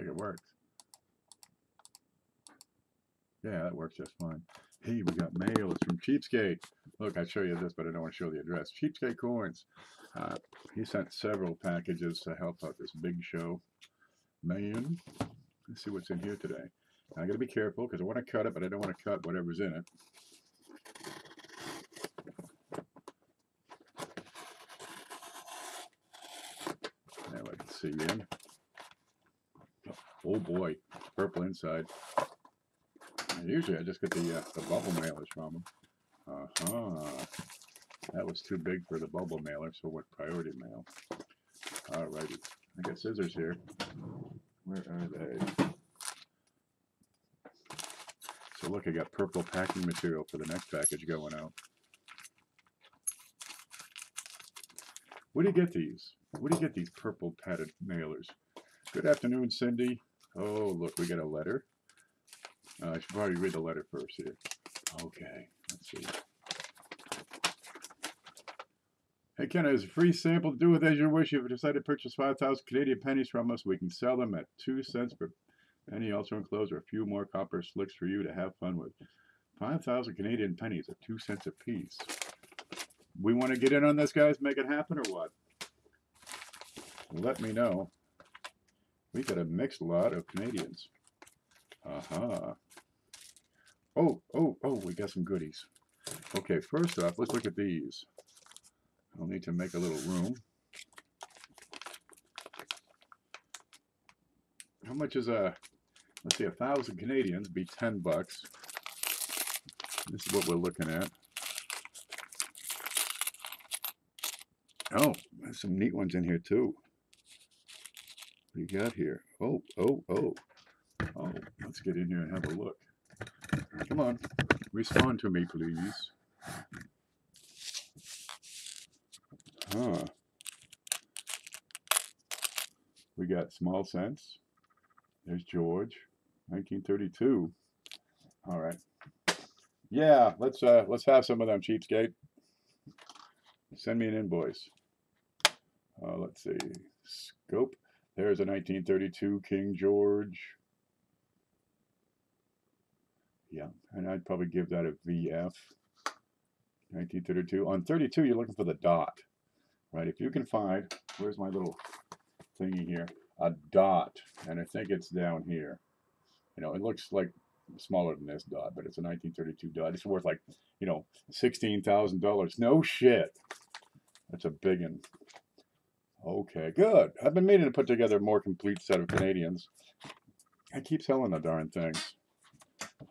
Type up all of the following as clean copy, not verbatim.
think it works. Yeah, that works just fine. Hey, we got mail. It's from Cheapskate. Look, I show you this, but I don't want to show the address. Cheapskate Coins. He sent several packages to help out this big show. Man, let's see what's in here today. I got to be careful because I want to cut it, but I don't want to cut whatever's in it. Now I can see in. Oh boy, purple inside. And usually I just get the bubble mailers from them. That was too big for the bubble mailer, so what priority mail? Alrighty, I got scissors here. Where are they? So look, I got purple packing material for the next package going out. Where do you get these? Where do you get these purple padded mailers? Good afternoon, Cindy. Oh, look, we got a letter. I should probably read the letter first here. Okay, let's see. Hey, Ken, there's a free sample to do with as you wish. If you decide to purchase 5,000 Canadian pennies from us, we can sell them at 2 cents per penny. Also enclosed are a few more copper slicks for you to have fun with. 5,000 Canadian pennies at 2 cents a piece. We want to get in on this, guys? Make it happen or what? Let me know. We got a mixed lot of Canadians. Oh, we got some goodies. Okay, first off, let's look at these. I'll need to make a little room. How much is let's see, 1,000 Canadians be 10 bucks. This is what we're looking at. Oh, there's some neat ones in here too. What do you got here? Oh, let's get in here and have a look. Come on, respond to me, please. We got small cents. There's George, 1932. All right. Yeah, let's have some of them, Cheapskate. Send me an invoice. Let's see. Scope. There's a 1932 King George. Yeah, and I'd probably give that a VF. 1932. On 32, you're looking for the dot, right? If you can find, where's my little thingy here? A dot, and I think it's down here. You know, it looks like smaller than this dot, but it's a 1932 dot. It's worth like, you know, $16,000. No shit. That's a big one. Okay, good. I've been meaning to put together a more complete set of Canadians. I keep selling the darn things.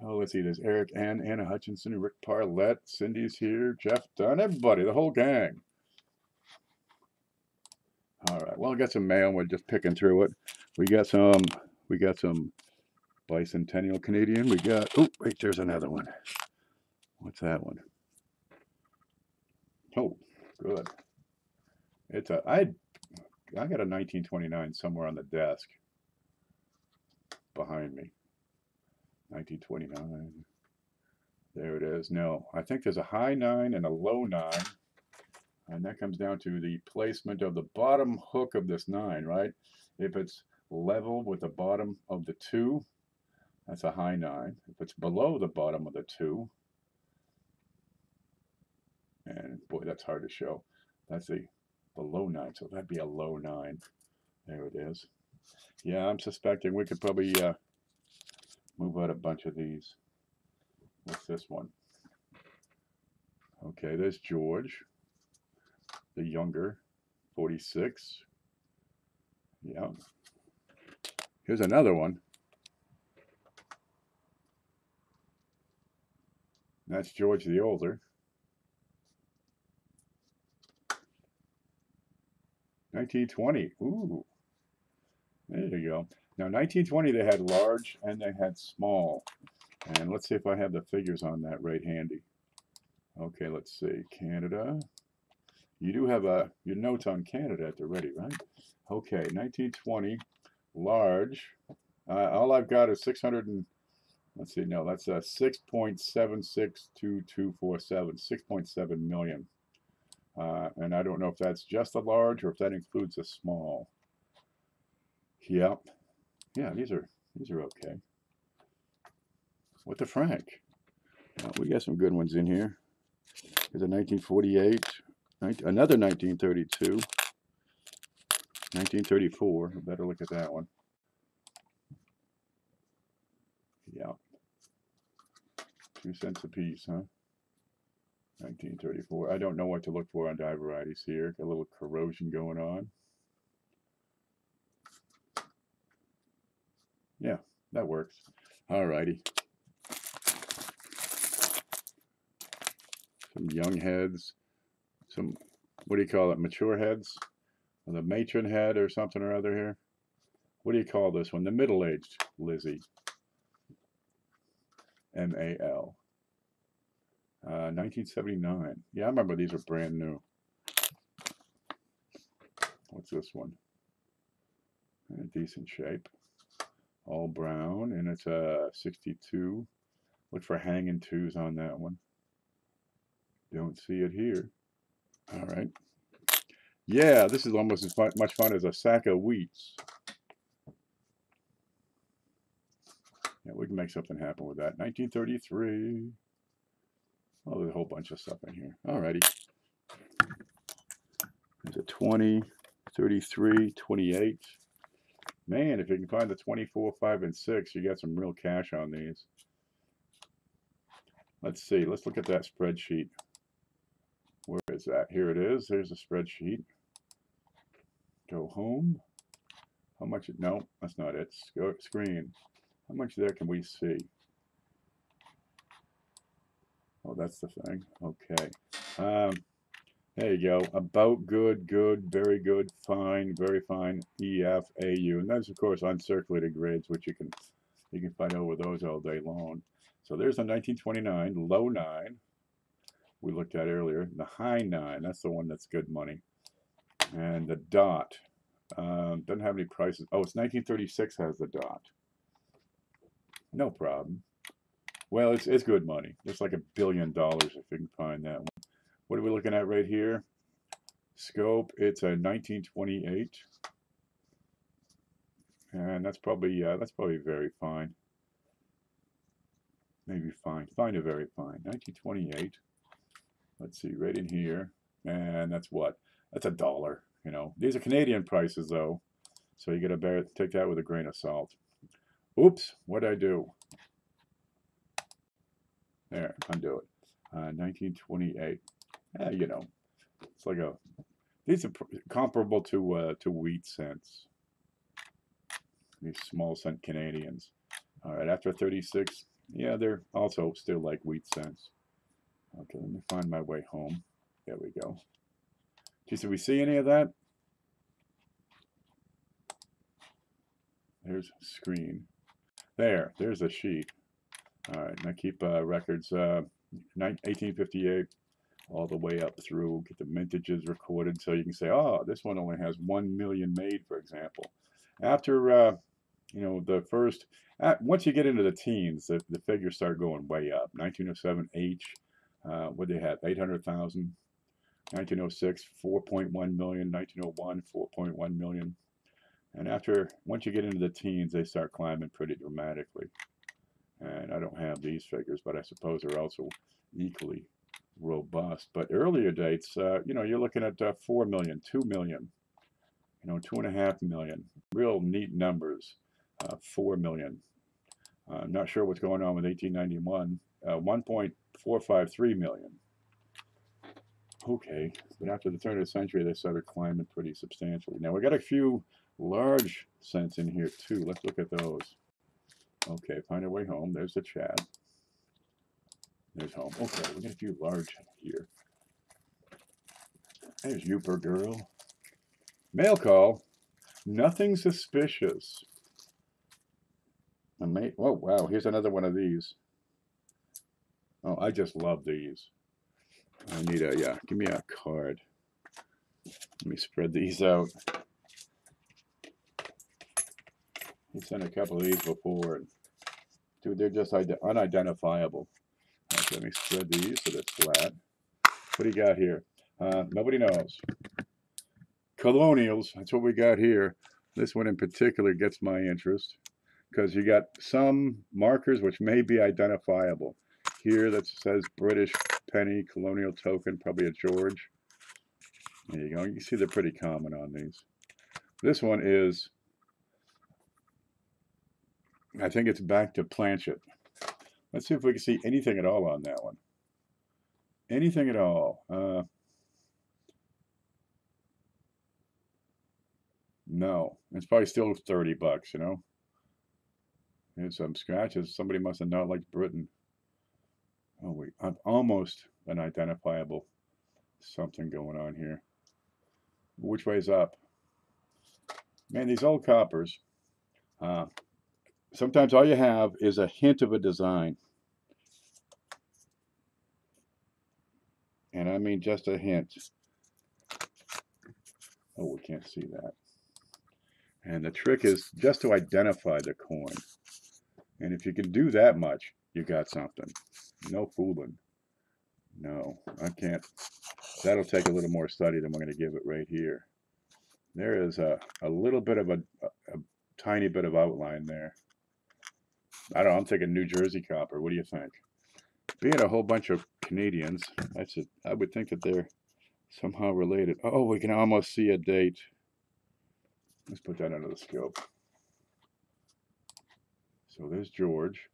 Oh, let's see. There's Eric and Anna Hutchinson, Rick Parlett, Cindy's here, Jeff Dunn, everybody, the whole gang. All right. Well, I got some mail. We're just picking through it. We got some bicentennial Canadian. We got. Oh, wait. There's another one. What's that one? Oh, good. It's a. I got a 1929 somewhere on the desk behind me. 1929. There it is. No, I think there's a high 9 and a low 9. And that comes down to the placement of the bottom hook of this 9, right? If it's level with the bottom of the 2, that's a high 9. If it's below the bottom of the 2, and boy, that's hard to show. That's the low 9, so that'd be a low 9. There it is. Yeah, I'm suspecting we could probably move out a bunch of these. What's this one? Okay, there's George, the younger, 46. Yeah. Here's another one. That's George the older. 1920. Ooh. There you go. Now, 1920, they had large and they had small. And let's see if I have the figures on that right handy. Okay, let's see. Canada. You do have your notes on Canada at the ready, right? Okay, 1920, large. All I've got is 600 and, let's see, no, that's 6.762247, 6.7 million. And I don't know if that's just a large or if that includes a small. Yep. Yeah, these are okay. What the frank? We got some good ones in here. There's a 1948, another 1932, 1934. Better look at that one. Yeah. 2 cents a piece, huh? 1934. I don't know what to look for on die varieties here. Got a little corrosion going on. Yeah, that works. All righty. Some young heads. Some, what do you call it? Mature heads? Or the matron head or something or other here. What do you call this one? The middle-aged Lizzie. M-A-L. 1979. Yeah, I remember these were brand new. What's this one? In decent shape. All brown, and it's a 62. Look for hanging twos on that one. Don't see it here. All right. Yeah, this is almost as much fun as a sack of wheats. Yeah, we can make something happen with that. 1933. Oh, there's a whole bunch of stuff in here. Alrighty. There's a 20, 33, 28. Man, if you can find the 24, 5, and 6, you got some real cash on these. Let's see. Let's look at that spreadsheet. Where is that? Here it is. There's a spreadsheet. Go home. How much? No, that's not it. Screen. How much there can we see? Oh, that's the thing. Okay. There you go. About good, good, very good, fine, very fine, E, F, A, U. And those, of course, uncirculated grades, which you can fight over those all day long. So there's a 1929, low 9. We looked at earlier. The high 9, that's the one that's good money. And the dot doesn't have any prices. Oh, it's 1936 has the dot. No problem. Well, it's good money. It's like $1 billion if you can find that one. What are we looking at right here? Scope, it's a 1928. And that's probably very fine. Maybe fine. Fine to very fine. 1928. Let's see, right in here. And that's what? That's $1. You know, these are Canadian prices though. So you gotta take that with a grain of salt. Oops, what'd I do? There, undo it. 1928. You know, it's like these are comparable to wheat cents. These small cent Canadians. All right, after 36, yeah, they're also still like wheat cents. Okay, let me find my way home. There we go. Geez, did we see any of that? There's screen. There's a sheet. All right, and I keep records 1858 all the way up through, get the mintages recorded so you can say, oh, this one only has 1 million made, for example. After, you know, the first, once you get into the teens, the figures start going way up. 1907 H, what they had, 800,000. 1906, 4.1 million. 1901, 4.1 million. And once you get into the teens, they start climbing pretty dramatically. And I don't have these figures, but I suppose they're also equally robust. But earlier dates, you know, you're looking at 4 million, 2 million, you know, 2.5 million. Real neat numbers. 4 million. I'm not sure what's going on with 1891. 1.453 million. Okay, but after the turn of the century, they started climbing pretty substantially. Now, we got a few large cents in here, too. Let's look at those. Okay, find our way home. There's the Chad. There's home. Okay, we got a few large here. There's Youper Girl. Mail call. Nothing suspicious. Oh, wow, here's another one of these. Oh, I just love these. I need yeah, give me a card. Let me spread these out. We sent a couple of these before. And, dude, they're just unidentifiable. Okay, let me spread these so they're flat. What do you got here? Nobody knows. Colonials, that's what we got here. This one in particular gets my interest. because you got some markers which may be identifiable. Here that says British penny, colonial token, probably a George. There you go. You can see they're pretty common on these. This one is, I think it's back to Planchet. Let's see if we can see anything at all on that one. Anything at all. No. It's probably still 30 bucks, you know. Here's some scratches. Somebody must have not liked Britain. Oh, wait. I've almost an identifiable something going on here. Which way's up? Man, these old coppers. Sometimes all you have is a hint of a design. And I mean just a hint. Oh, we can't see that. And the trick is just to identify the coin. And if you can do that much, you got something. No fooling. No, I can't. That'll take a little more study than we're going to give it right here. There is a little bit of a tiny bit of outline there. I don't know, I'm thinking New Jersey copper. What do you think? Being a whole bunch of Canadians, I would think that they're somehow related. Oh, we can almost see a date. Let's put that under the scope. So there's George.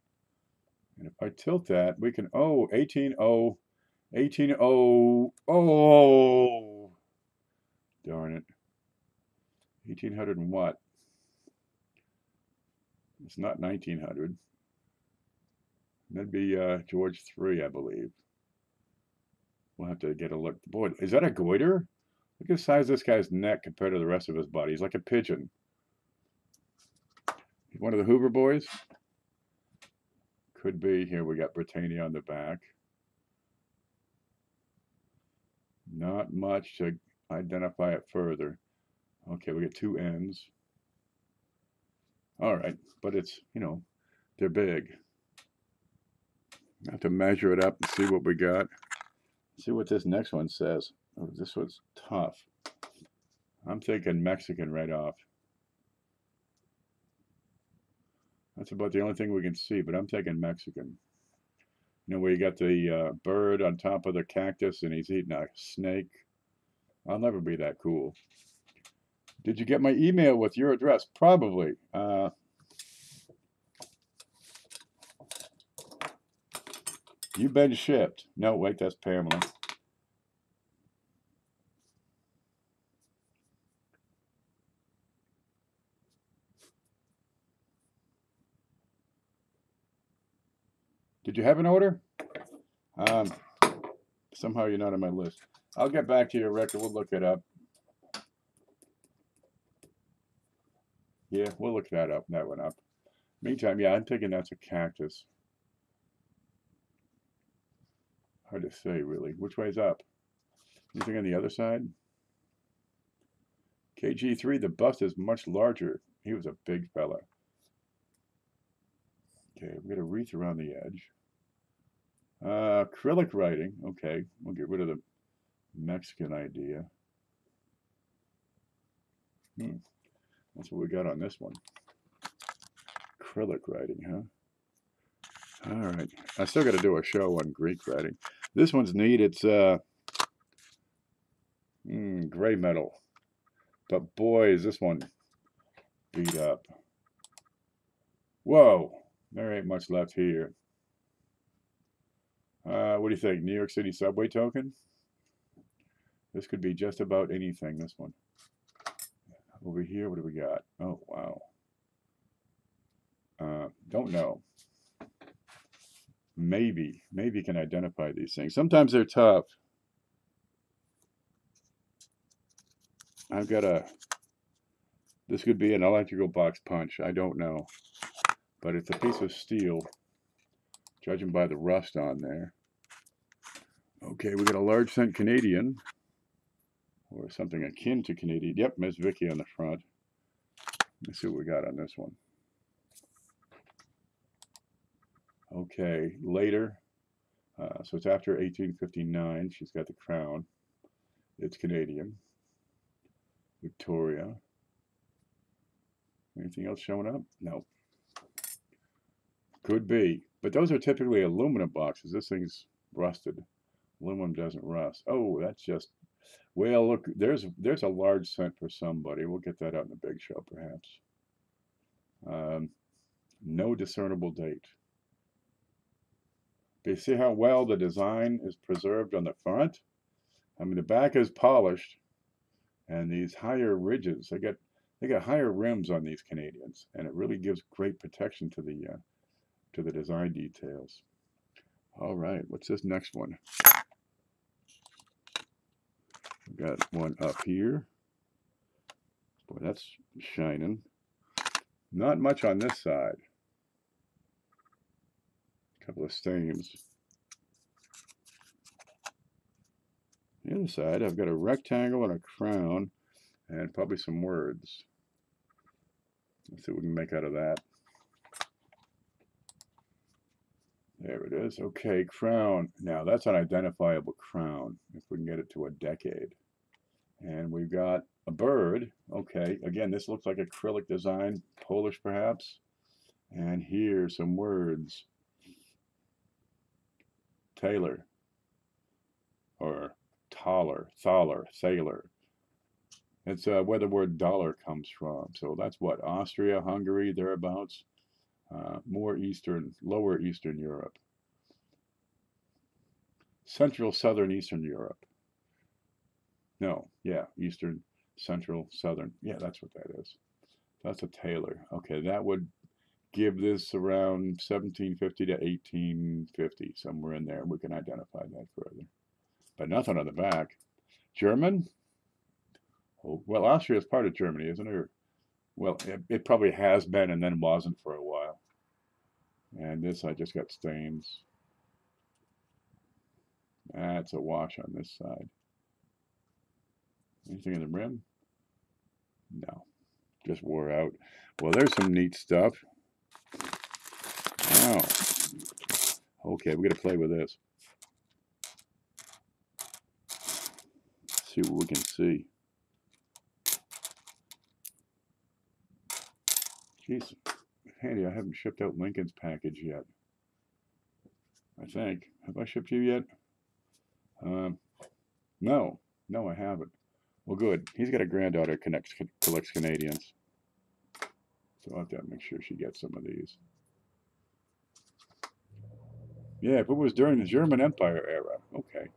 And if I tilt that, we can, 1800, oh, darn it. 1800 and what? It's not 1900. That'd be George III, I believe. We'll have to get a look. Boy, is that a goiter? Look at the size of this guy's neck compared to the rest of his body. He's like a pigeon. He's one of the Hoover boys. Could be. Here we got Britannia on the back. Not much to identify it further. Okay, we get two ends. All right, but it's, you know, they're big. I have to measure it up and see what we got. See what this next one says. Oh, this one's tough. I'm thinking Mexican right off. That's about the only thing we can see, but I'm thinking Mexican. You know, where you got the bird on top of the cactus and he's eating a snake. I'll never be that cool. Did you get my email with your address? Probably. You've been shipped. No, wait, that's Pamela. Did you have an order? Somehow you're not on my list. I'll get back to your record. We'll look it up. Yeah, we'll look that up. That one up. Meantime, yeah, I'm thinking that's a cactus. Hard to say, really. Which way's up? Anything on the other side? KG3, the bust is much larger. He was a big fella. Okay, we got a wreath around the edge. Acrylic writing. Okay, we'll get rid of the Mexican idea. That's what we got on this one. Acrylic writing, huh? All right. I still got to do a show on Greek writing. This one's neat. It's gray metal. But boy, is this one beat up. Whoa, there ain't much left here. What do you think? New York City subway token? This could be just about anything, this one. Over here, what do we got? Oh, wow. Don't know. Maybe can identify these things. Sometimes they're tough. I've got this could be an electrical box punch. I don't know. But it's a piece of steel, judging by the rust on there. Okay, we got a large cent Canadian, or something akin to Canadian. Yep, Miss Vicky on the front. Let's see what we got on this one. Okay, later. So it's after 1859. She's got the crown. It's Canadian. Victoria. Anything else showing up? No. Could be. But those are typically aluminum boxes. This thing's rusted. Aluminum doesn't rust. Oh, that's just, well, look, there's a large cent for somebody. We'll get that out in the big show, perhaps. No discernible date. But you see how well the design is preserved on the front? I mean, the back is polished, and these higher ridges, they got higher rims on these Canadians, and it really gives great protection to the design details. All right, what's this next one? We've got one up here. Boy, that's shining. Not much on this side. A couple of stains. The other side, I've got a rectangle and a crown, and probably some words. Let's see what we can make out of that. There it is. Okay, crown. Now, that's an identifiable crown, if we can get it to a decade. And we've got a bird. Okay, again, this looks like acrylic design, Polish perhaps. And here's some words. Tailor, or taller, thaler, sailor. It's where the word dollar comes from. So that's what, Austria, Hungary, thereabouts. More Eastern, lower Eastern Europe. Central, Southern, Eastern Europe. No, yeah, Eastern, Central, Southern. Yeah, that's what that is. That's a tailor. Okay, that would give this around 1750 to 1850, somewhere in there. We can identify that further. But nothing on the back. German? Oh, well, Austria is part of Germany, isn't it? Well, it probably has been and then wasn't for a while. And this, I just got stains. That's a wash on this side. Anything in the rim? No, just wore out. Well, there's some neat stuff. Wow. Okay, we're gonna play with this. See what we can see. Jeez, handy, I haven't shipped out Lincoln's package yet. I think. Have I shipped you yet? No, I haven't. Well, good. He's got a granddaughter collects Canadians. So I'll have to make sure she gets some of these. Yeah, if it was during the German Empire era, okay.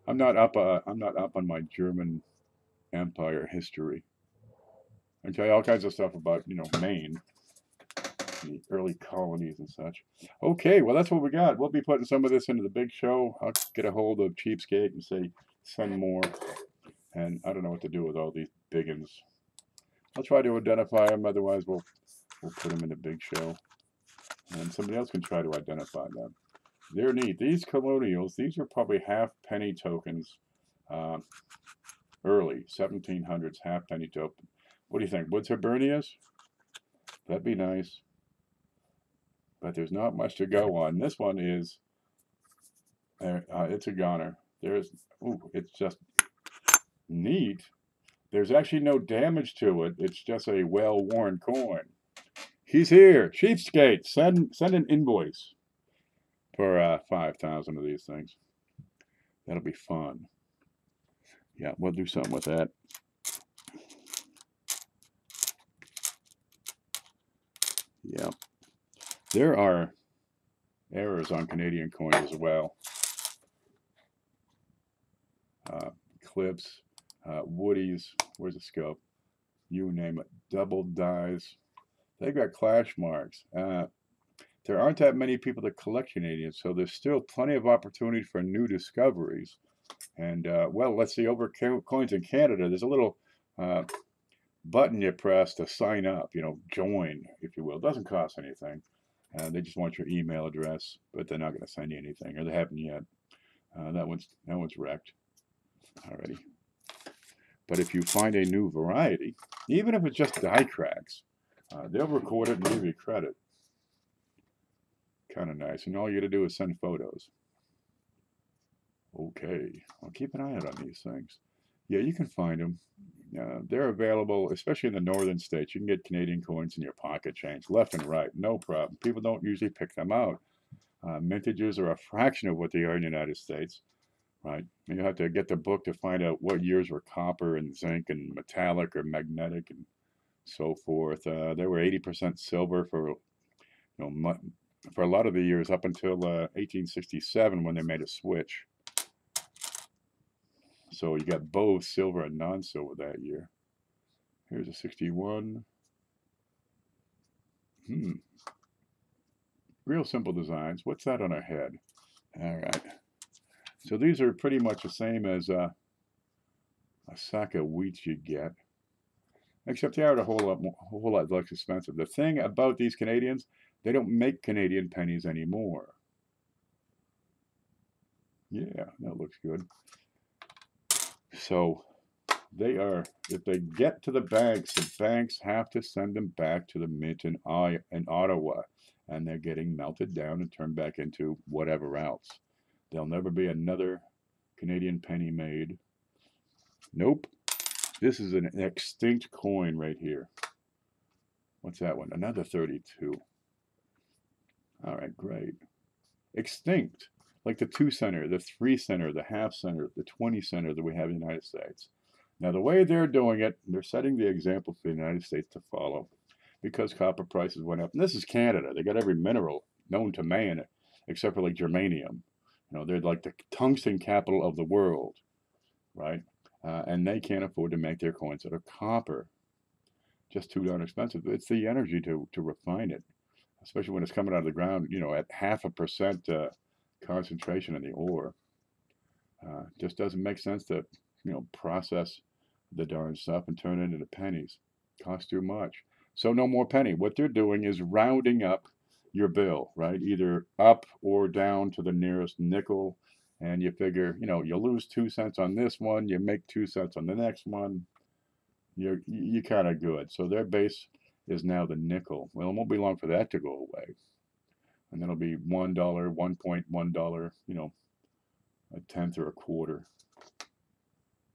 I'm not up on my German Empire history. I can tell you all kinds of stuff about, Maine, the early colonies and such. Okay, well, that's what we got. We'll be putting some of this into the big show. I'll get a hold of Cheapskate and say, send more. And I don't know what to do with all these biggins. I'll try to identify them. Otherwise, we'll put them in the big show. And somebody else can try to identify them. They're neat. These colonials, these are probably half-penny tokens. Early 1700s half-penny token. What do you think? Woods Hibernias? That'd be nice. But there's not much to go on. This one is, it's a goner. It's just neat. There's actually no damage to it. It's just a well-worn coin. He's here. Cheapskate. Send an invoice for 5,000 of these things. That'll be fun. Yeah, we'll do something with that. Yeah. There are errors on Canadian coins as well. Clips, woodies, where's the scope? You name it. Double dies. They've got clash marks. There aren't that many people that collect Canadians, so there's still plenty of opportunity for new discoveries. And, well, let's see, over Coins in Canada, there's a little button you press to sign up, join, if you will. It doesn't cost anything. They just want your email address, but they're not going to send you anything, or they haven't yet. That one's wrecked already. But if you find a new variety, even if it's just die cracks, they'll record it and give you credit. Kind of nice. And all you got to do is send photos. Okay. I'll keep an eye out on these things. Yeah, you can find them. they're available, especially in the northern states. You can get Canadian coins in your pocket change, left and right, no problem. People don't usually pick them out. Mintages are a fraction of what they are in the United States, right? You have to get the book to find out what years were copper and zinc and metallic or magnetic and so forth. They were 80% silver for, for a lot of the years up until 1867 when they made a switch. So you got both silver and non-silver that year. Here's a 61. Real simple designs. What's that on our head? All right. So these are pretty much the same as a sack of wheat you get, except they are a whole lot less expensive. The thing about these Canadians, they don't make Canadian pennies anymore. Yeah, that looks good. So they are, if they get to the banks have to send them back to the mint in Ottawa, and they're getting melted down and turned back into whatever else. There'll never be another Canadian penny made. Nope. This is an extinct coin right here. What's that one? Another 32. All right, great. Extinct. Like the 2 center, the 3 center, the half center, the 20 center that we have in the United States. Now, the way they're doing it, they're setting the example for the United States to follow because copper prices went up. And this is Canada. They got every mineral known to man except for like germanium. They're like the tungsten capital of the world, right? And they can't afford to make their coins out of copper. Just too darn expensive. It's the energy to refine it, especially when it's coming out of the ground, at 0.5% concentration in the ore. Just doesn't make sense to, process the darn stuff and turn it into pennies. Costs too much. So no more penny. What they're doing is rounding up your bill, right? Either up or down to the nearest nickel. And you figure, you lose 2 cents on this one, you make 2 cents on the next one. You're kind of good. So their base is now the nickel. Well, it won't be long for that to go away. And then it'll be $1, $1.1, a tenth or a quarter.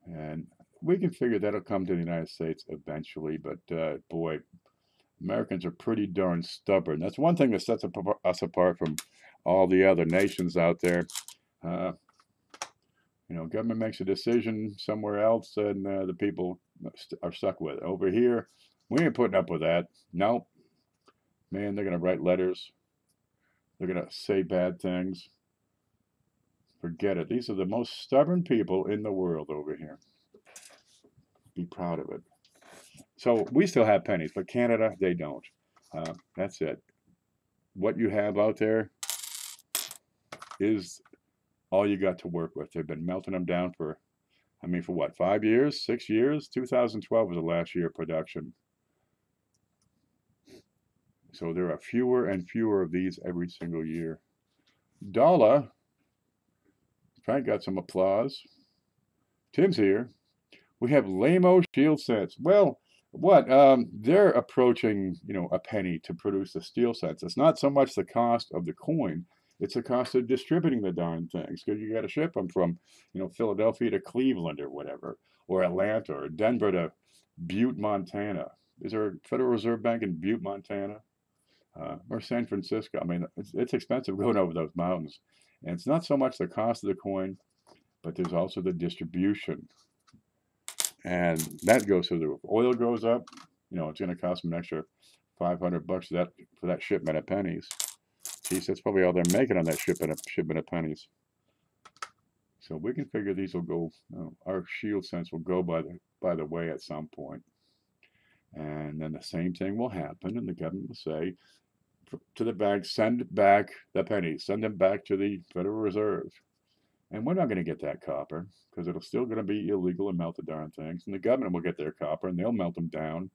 And we can figure that'll come to the United States eventually. But boy, Americans are pretty darn stubborn. That's one thing that sets us apart from all the other nations out there. Government makes a decision somewhere else, and the people are stuck with it. Over here, we ain't putting up with that. Nope. Man, they're going to write letters. They're going to say bad things. Forget it. These are the most stubborn people in the world over here. Be proud of it. So we still have pennies, but Canada, they don't. That's it. What you have out there is all you got to work with. They've been melting them down for what, 5 years, 6 years? 2012 was the last year of production. So there are fewer and fewer of these every single year. Dollar. Frank got some applause. Tim's here. We have Lamo shield cents. Well, what? They're approaching, a penny to produce the steel cents. It's not so much the cost of the coin. It's the cost of distributing the darn things, because you got to ship them from, Philadelphia to Cleveland or whatever, or Atlanta or Denver to Butte, Montana. Is there a Federal Reserve Bank in Butte, Montana? Or San Francisco? It's expensive going over those mountains. And it's not so much the cost of the coin, but there's also the distribution. And that goes through the roof. Oil goes up, it's going to cost them an extra $500 for that shipment of pennies. Geez, that's probably all they're making on that shipment of pennies. So we can figure these will go, our shield cents will go by the way at some point. And then the same thing will happen, and the government will say to the bank, send back the pennies, send them back to the Federal Reserve. And we're not going to get that copper, because it'll still going to be illegal to melt the darn things. And the government will get their copper, and they'll melt them down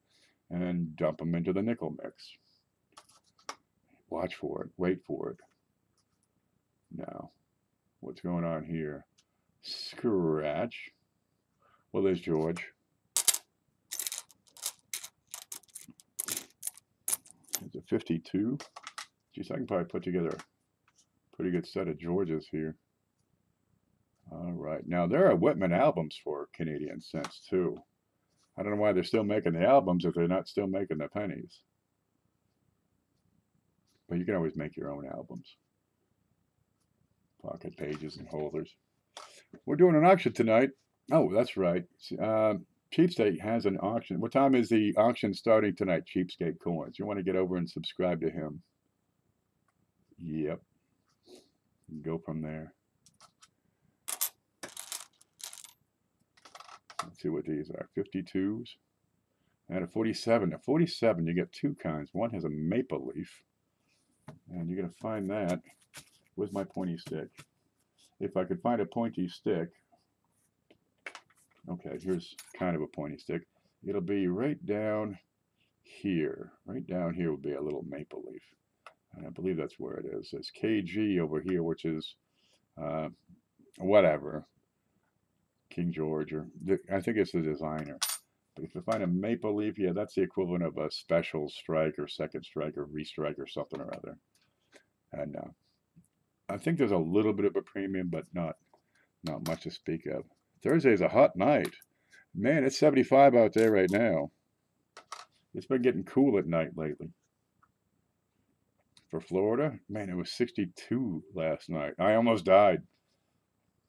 and dump them into the nickel mix. Watch for it. Wait for it. Now, what's going on here? Scratch. Well, there's George. There's a 52. Geez, I can probably put together a pretty good set of Georges here. All right. Now, there are Whitman albums for Canadian cents, too. I don't know why they're still making the albums if they're not still making the pennies. But you can always make your own albums. Pocket pages and holders. We're doing an auction tonight. Oh, that's right. Cheapskate has an auction. What time is the auction starting tonight, Cheapskate Coins? You want to get over and subscribe to him. Yep. Go from there. Let's see what these are. 52s and a 47. A 47, you get two kinds. One has a maple leaf. And you're going to find that. Where's my pointy stick? If I could find a pointy stick. Okay, here's kind of a pointy stick. It'll be right down here. Right down here will be a little maple leaf. And I believe that's where it is. It's KG over here, which is whatever. King George, or I think it's the designer. But if you find a maple leaf, yeah, that's the equivalent of a special strike or second strike or restrike or something or other. And I think there's a little bit of a premium, but not much to speak of. Thursday is a hot night. Man, it's 75 out there right now. It's been getting cool at night lately. For Florida, man, it was 62 last night. I almost died.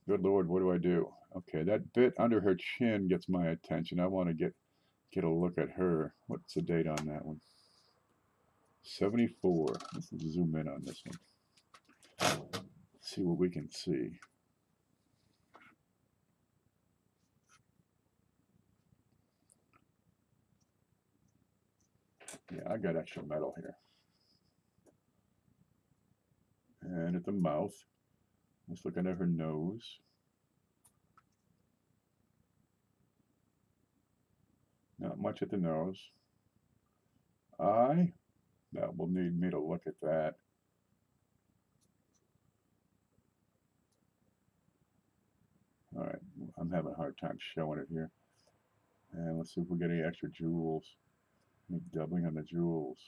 Good Lord, what do I do? Okay, that bit under her chin gets my attention. I want to get a look at her. What's the date on that one? 74. Let's zoom in on this one. See what we can see. Yeah, I got extra metal here. And at the mouth, let's look under her nose. Not much at the nose. Eye, that will need me to look at that. All right, I'm having a hard time showing it here. And let's see if we get any extra jewels. Any doubling on the jewels.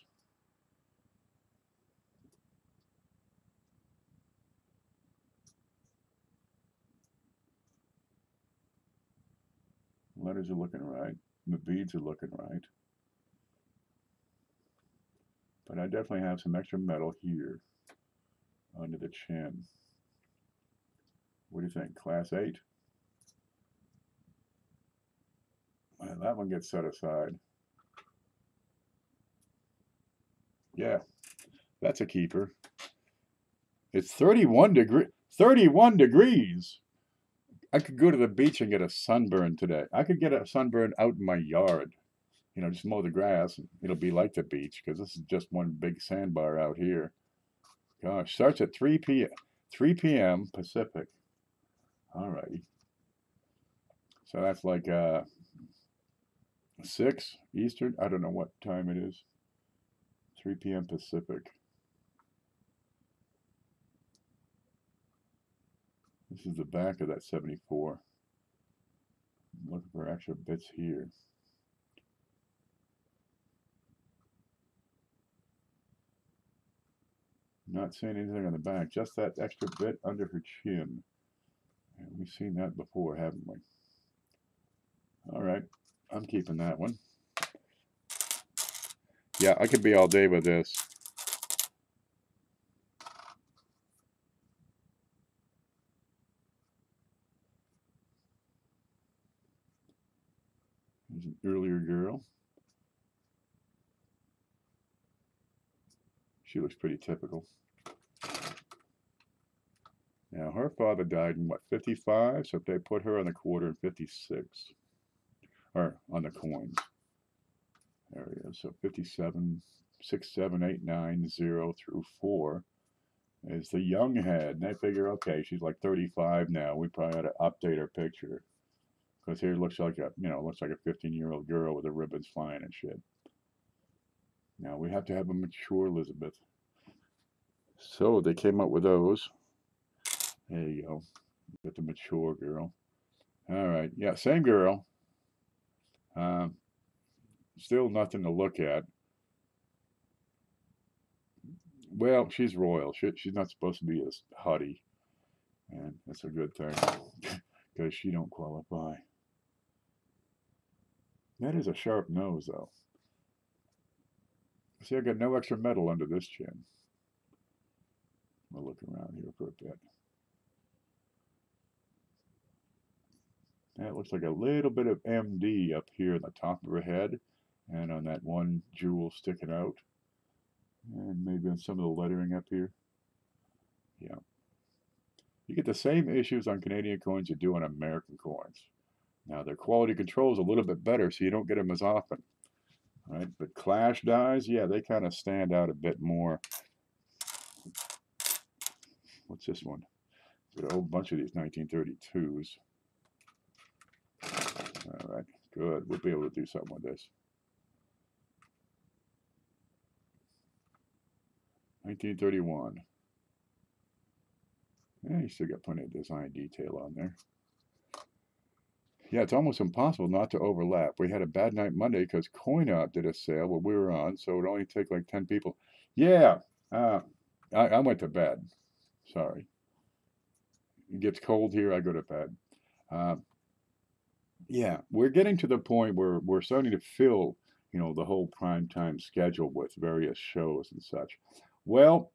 Letters are looking right. The beads are looking right. But I definitely have some extra metal here under the chin. What do you think? Class 8? Well, that one gets set aside. Yeah, that's a keeper. It's 31 degrees. I could go to the beach and get a sunburn today. I could get a sunburn out in my yard. You know, just mow the grass. It'll be like the beach because this is just one big sandbar out here. Gosh, starts at 3 p.m. Pacific. All righty. So that's like 6 Eastern. I don't know what time it is. 3 p.m. Pacific. This is the back of that 74. I'm looking for extra bits here. Not seeing anything on the back, just that extra bit under her chin. And we've seen that before, haven't we? All right, I'm keeping that one. Yeah, I could be all day with this. There's an earlier girl. She looks pretty typical. Now, her father died in, what, 55? So if they put her on the quarter in 56. Or on the coins. There he is. So 57, 6, 7, 8, 9, 0 through 4 is the young head. And I figure, okay, she's like 35 now. We probably ought to update her picture. Because here it looks like a, looks like a 15-year-old girl with the ribbons flying and shit. Now, we have to have a mature Elizabeth. So they came up with those. There you go. Get the mature girl. All right. Yeah, same girl. Still nothing to look at. Well, she's royal. She's not supposed to be as haughty. And that's a good thing. Because she don't qualify. That is a sharp nose, though. See, I got no extra metal under this chin. We'll look around here for a bit. That looks like a little bit of MD up here in the top of her head, and on that one jewel sticking out, and maybe on some of the lettering up here. Yeah. You get the same issues on Canadian coins you do on American coins. Now, their quality control is a little bit better, so you don't get them as often. Right? But Clash dies, yeah, they kind of stand out a bit more. What's this one? Got a whole bunch of these 1932s. All right, good. We'll be able to do something with this. 1931. Yeah, you still got plenty of design detail on there. Yeah, it's almost impossible not to overlap. We had a bad night Monday because CoinOp did a sale where we were on, so it would only take like 10 people. Yeah, I went to bed. Sorry. It gets cold here, I go to bed. Yeah, we're getting to the point where we're starting to fill, the whole prime time schedule with various shows and such. Well,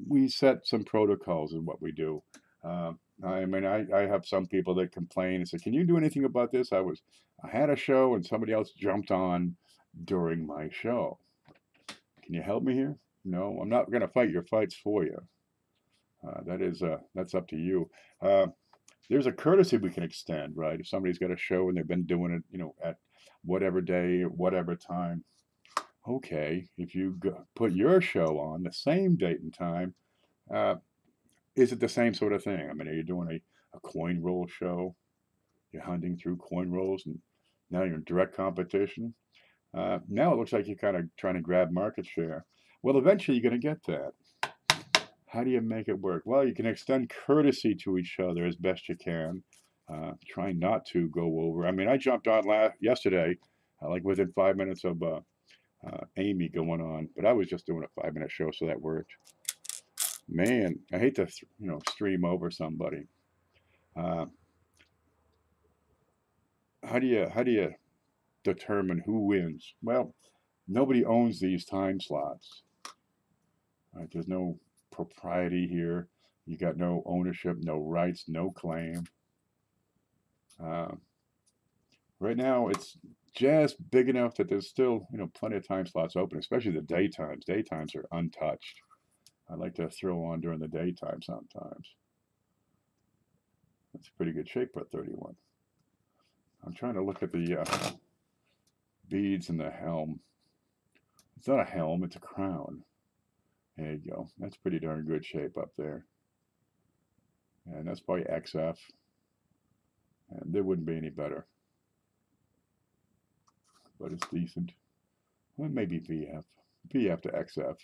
we set some protocols in what we do. I mean, I have some people that complain and say, "Can you do anything about this?" I had a show and somebody else jumped on during my show. Can you help me here? No, I'm not going to fight your fights for you. That's up to you. There's a courtesy we can extend, right? If somebody's got a show and they've been doing it, at whatever day, whatever time. Okay, if you put your show on the same date and time, is it the same sort of thing? I mean, are you doing a coin roll show? You're hunting through coin rolls and now you're in direct competition. Now it looks like you're kind of trying to grab market share. Well, eventually you're going to get that. How do you make it work? Well, you can extend courtesy to each other as best you can. Try not to go over. I mean, I jumped on yesterday, like within 5 minutes of Amy going on, but I was just doing a 5-minute show, so that worked. Man, I hate to stream over somebody. How do you determine who wins? Well, nobody owns these time slots. Right? There's no propriety here. You got no ownership, no rights, no claim. Right now, it's just big enough that there's still plenty of time slots open, especially the daytimes. Daytimes are untouched. I like to throw on during the daytime sometimes. That's a pretty good shape for 31. I'm trying to look at the beads in the helm. It's not a helm, it's a crown. There you go. That's pretty darn good shape up there. And that's probably XF. And there wouldn't be any better. But it's decent. Well, maybe VF. VF to XF.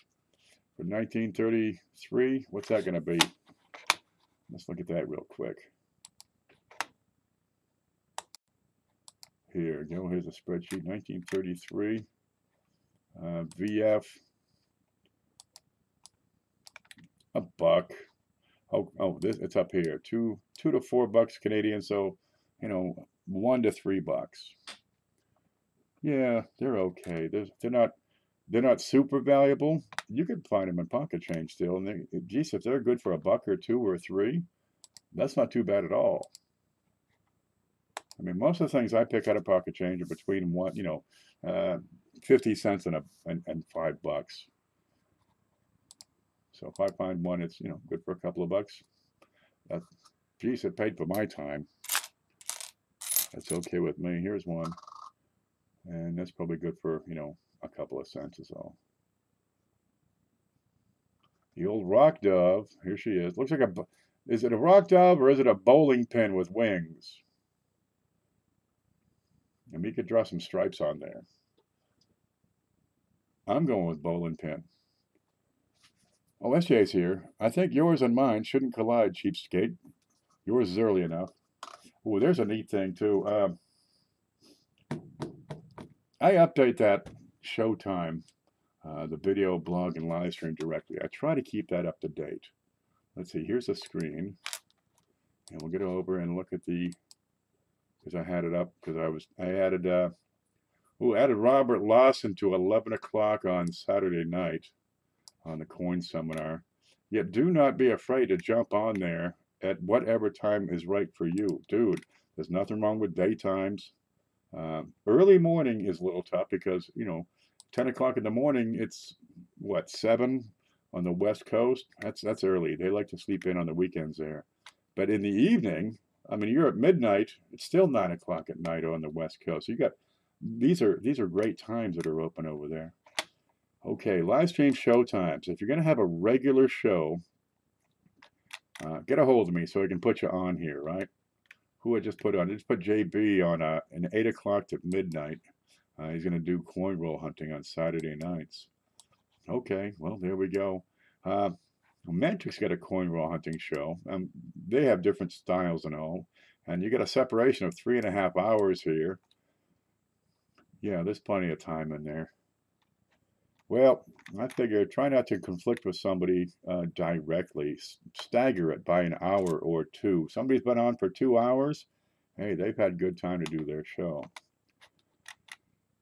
For 1933, what's that going to be? Let's look at that real quick. Here you go. Here's a spreadsheet. 1933. VF. $1. Oh, it's up here. $2 to $4 Canadian. So, $1 to $3. Yeah, they're okay. They're not super valuable. You could find them in pocket change still. And geez, if they're good for $1 or $2 or $3, that's not too bad at all. I mean, most of the things I pick out of pocket change are between 50 cents and $5. So if I find one, it's good for a couple of bucks. Geez, it paid for my time. That's okay with me. Here's one, and that's probably good for a couple of cents or so. The old rock dove. Here she is. Looks like is it a rock dove or is it a bowling pin with wings? And we could draw some stripes on there. I'm going with bowling pin. Oh, SJ's here. I think yours and mine shouldn't collide, Cheapskate. Yours is early enough. Oh, there's a neat thing, too. I update that Showtime, the video, blog, and Livestream Directory. I try to keep that up to date. Let's see. Here's a screen. And we'll get over and look at because I had it up because I added Who added Robert Lawson to 11 o'clock on Saturday night on the coin seminar. Yet do not be afraid to jump on there at whatever time is right for you. Dude, there's nothing wrong with daytimes. Early morning is a little tough because, 10 o'clock in the morning, it's what, 7 on the West Coast? That's early. They like to sleep in on the weekends there. But in the evening, I mean, you're at midnight, it's still 9 o'clock at night on the West Coast. So you got, these are great times that are open over there. Okay, live stream show times. If you're going to have a regular show, get a hold of me so I can put you on here, right? Who I just put on? I just put JB on an 8 o'clock to midnight. He's going to do coin roll hunting on Saturday nights. Okay, well, there we go. Mantrix got a coin roll hunting show. They have different styles and all. And you got a separation of 3.5 hours here. Yeah, there's plenty of time in there. Well, I figure try not to conflict with somebody directly. Stagger it by an hour or two. Somebody's been on for 2 hours. Hey, they've had good time to do their show.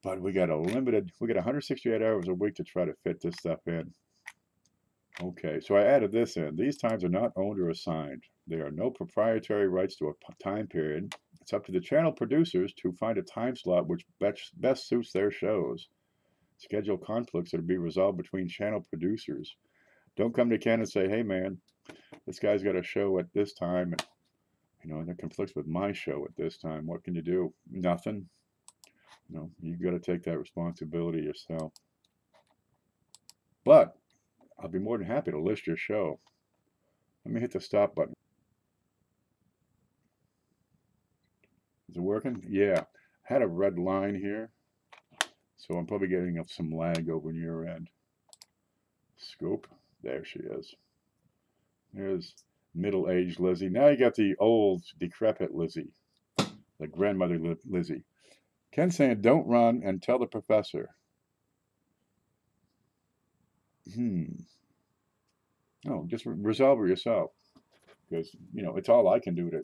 But we got 168 hours a week to try to fit this stuff in. Okay, so I added this in. These times are not owned or assigned. There are no proprietary rights to a time period. It's up to the channel producers to find a time slot which best suits their shows. Schedule conflicts that will be resolved between channel producers. Don't come to Ken and say, hey man, this guy's got a show at this time, and it conflicts with my show at this time. What can you do? Nothing. You got to take that responsibility yourself. But I'll be more than happy to list your show. Let me hit the stop button. Is it working? Yeah. I had a red line here, so I'm probably getting some lag over your end. Scope. There she is. There's middle-aged Lizzie. Now you got the old, decrepit Lizzie, the grandmother Lizzie. Ken saying, don't run and tell the professor. No, just resolve it yourself. Because, it's all I can do to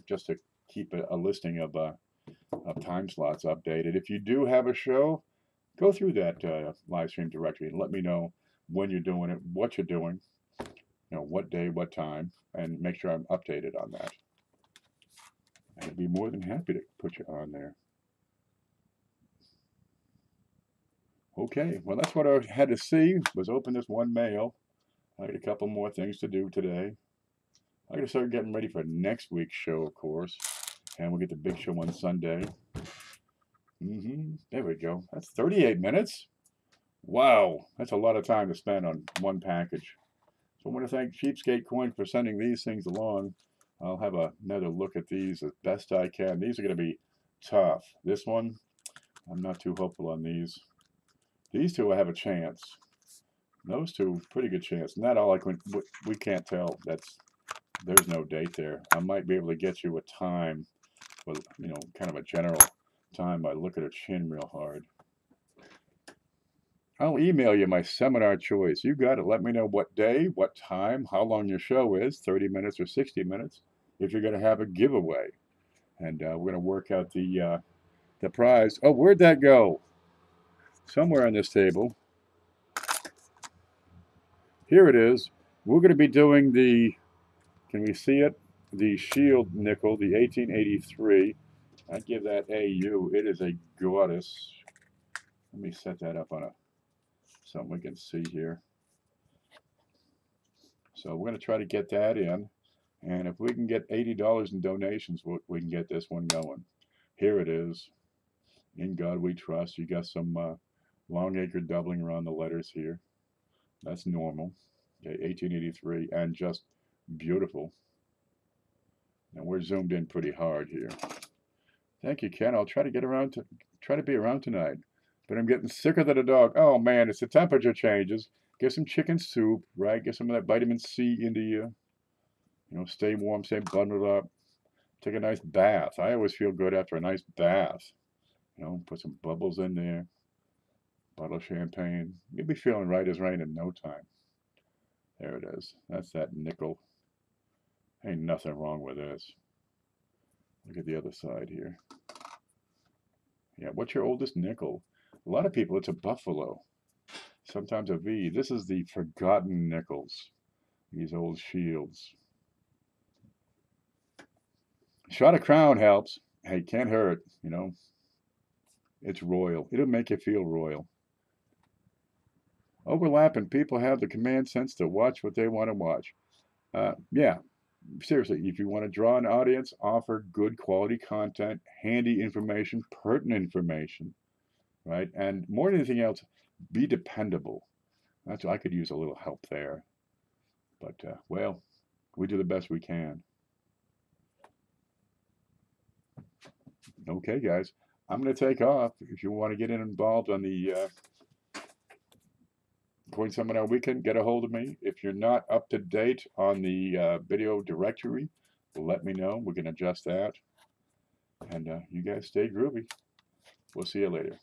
keep a listing of time slots updated. If you do have a show, go through that Livestream Directory and let me know when you're doing it, what you're doing, what day, what time, and make sure I'm updated on that. I'd be more than happy to put you on there. Okay, well, that's what I had to see, was open this one mail. I got a couple more things to do today. I got to start getting ready for next week's show, of course. And we'll get the big show on Sunday. There we go. That's 38 minutes. Wow, that's a lot of time to spend on one package. So I want to thank Cheapskate Coins for sending these things along. I'll have another look at these as best I can. These are going to be tough. This one, I'm not too hopeful on these. These two I have a chance. Those two, pretty good chance. Not all we can't tell. There's no date there. I might be able to get you a time with, kind of a general time by looking at her chin real hard. I'll email you my seminar choice. You got it. Let me know what day, what time, how long your show is, 30 minutes or 60 minutes, if you're going to have a giveaway. And we're going to work out the prize. Oh, where'd that go? Somewhere on this table. Here it is. We're going to be doing can we see it? The Shield nickel, the 1883. I'd give that AU. It is a goddess. Let me set that up on something we can see here. So we're going to try to get that in. And if we can get $80 in donations, we can get this one going. Here it is. In God we trust. You got some Longacre doubling around the letters here. That's normal. Okay, 1883, and just beautiful. Now we're zoomed in pretty hard here. Thank you, Ken. I'll try to be around tonight. But I'm getting sicker than a dog. Oh man, it's the temperature changes. Get some chicken soup, right? Get some of that vitamin C into you. Stay warm, stay bundled up. Take a nice bath. I always feel good after a nice bath. Put some bubbles in there. Bottle of champagne. You'll be feeling right as rain in no time. There it is. That's that nickel. Ain't nothing wrong with this. Look at the other side here. Yeah, what's your oldest nickel? A lot of people, it's a buffalo. Sometimes a V. This is the forgotten nickels. These old shields. Shot of crown helps. Hey, can't hurt, you know. It's royal. It'll make you feel royal. Overlapping, people have the command sense to watch what they want to watch. Yeah, seriously, if you want to draw an audience, offer good quality content, handy information, pertinent information, right? And more than anything else, be dependable. That's I could use a little help there. But, well, we do the best we can. Okay, guys, I'm going to take off. If you want to get involved on the Coin Seminar Weekend, get a hold of me. If you're not up to date on the video directory, let me know. We can adjust that. And you guys stay groovy. We'll see you later.